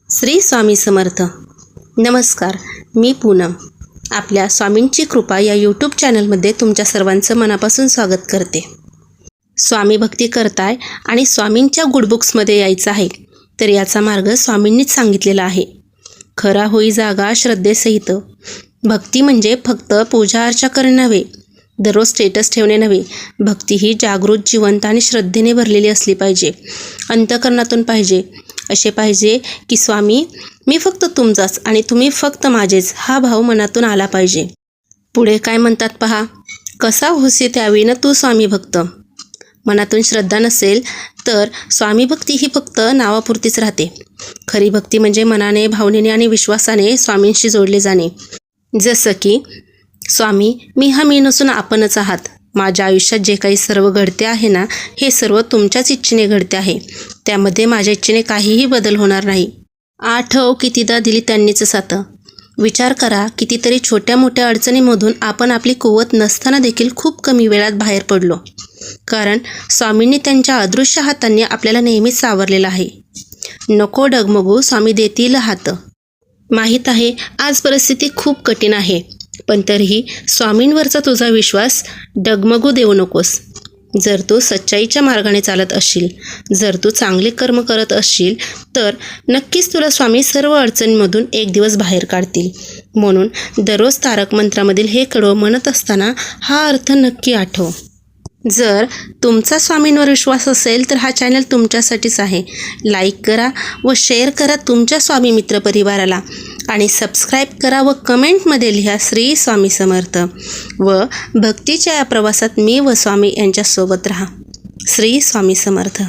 श्री स्वामी समर्थ. नमस्कार, मी पूनम. आपल्या स्वामींची कृपा या यूट्यूब चॅनलमध्ये तुमच्या सर्वांचं मनापासून स्वागत करते. स्वामी भक्ती करताय आणि स्वामींच्या गुडबुक्समध्ये यायचं आहे, तर याचा मार्ग स्वामींनीच सांगितलेला आहे. खरा होई जागा श्रद्धेसहित. भक्ती म्हणजे फक्त पूजा अर्चा करणे नव्हे, दररोज स्टेटस ठेवणे नव्हे. भक्ती ही जागृत, जिवंत आणि श्रद्धेने भरलेली असली पाहिजे. अंतःकरणातून पाहिजे. असे पाहिजे की स्वामी, मी फक्त तुमचाच आणि तुम्ही फक्त माझेच, हा भाव मनातून आला पाहिजे. पुढे काय म्हणतात पहा. कसा होसे त्यावेळी न तू स्वामी भक्त. मनातून श्रद्धा नसेल तर स्वामी भक्ती ही फक्त नावापुरतीच राहते. खरी भक्ती म्हणजे मनाने, भावनेने आणि विश्वासाने स्वामींशी जोडले जाणे. जसं की, स्वामी, मी हा मी नसून आपणच आहात. माझ्या आयुष्यात जे काही सर्व घडते आहे ना, हे सर्व तुमच्याच इच्छेने घडते आहे. त्यामध्ये माझ्या इच्छेने काहीही बदल होणार नाही. आठव कितीदा दिली त्यांनीच साथ. विचार करा, कितीतरी छोट्या मोठ्या अडचणीमधून आपण आपली कुवत नसताना देखील खूप कमी वेळात बाहेर पडलो. कारण स्वामींनी त्यांच्या अदृश्य हातांनी आपल्याला नेहमीच सावरलेलं आहे. नको डगमगू, स्वामी देतील हात. माहीत आहे आज परिस्थिती खूप कठीण आहे, पण तरीही स्वामींवरचा तुझा विश्वास डगमगू देऊ नकोस. जर तू सच्चाईच्या मार्गाने चालत असशील, जर तू चांगले कर्म करत असशील, तर नक्कीच तुला स्वामी सर्व अडचणींमधून एक दिवस बाहेर काढतील. म्हणून दररोज तारक मंत्रामधील हे कडवं म्हणत असताना हा अर्थ नक्की आठव. जर तुमचा स्वामींवर विश्वास असेल तर हा चॅनल तुमच्यासाठीच आहे. लाईक करा व शेअर करा तुमच्या स्वामी मित्रपरिवाराला आणि सबस्क्राईब करा व कमेंटमध्ये लिहा श्री स्वामी समर्थ. व भक्तीच्या या प्रवासात मी व स्वामी यांच्यासोबत राहा. श्री स्वामी समर्थ.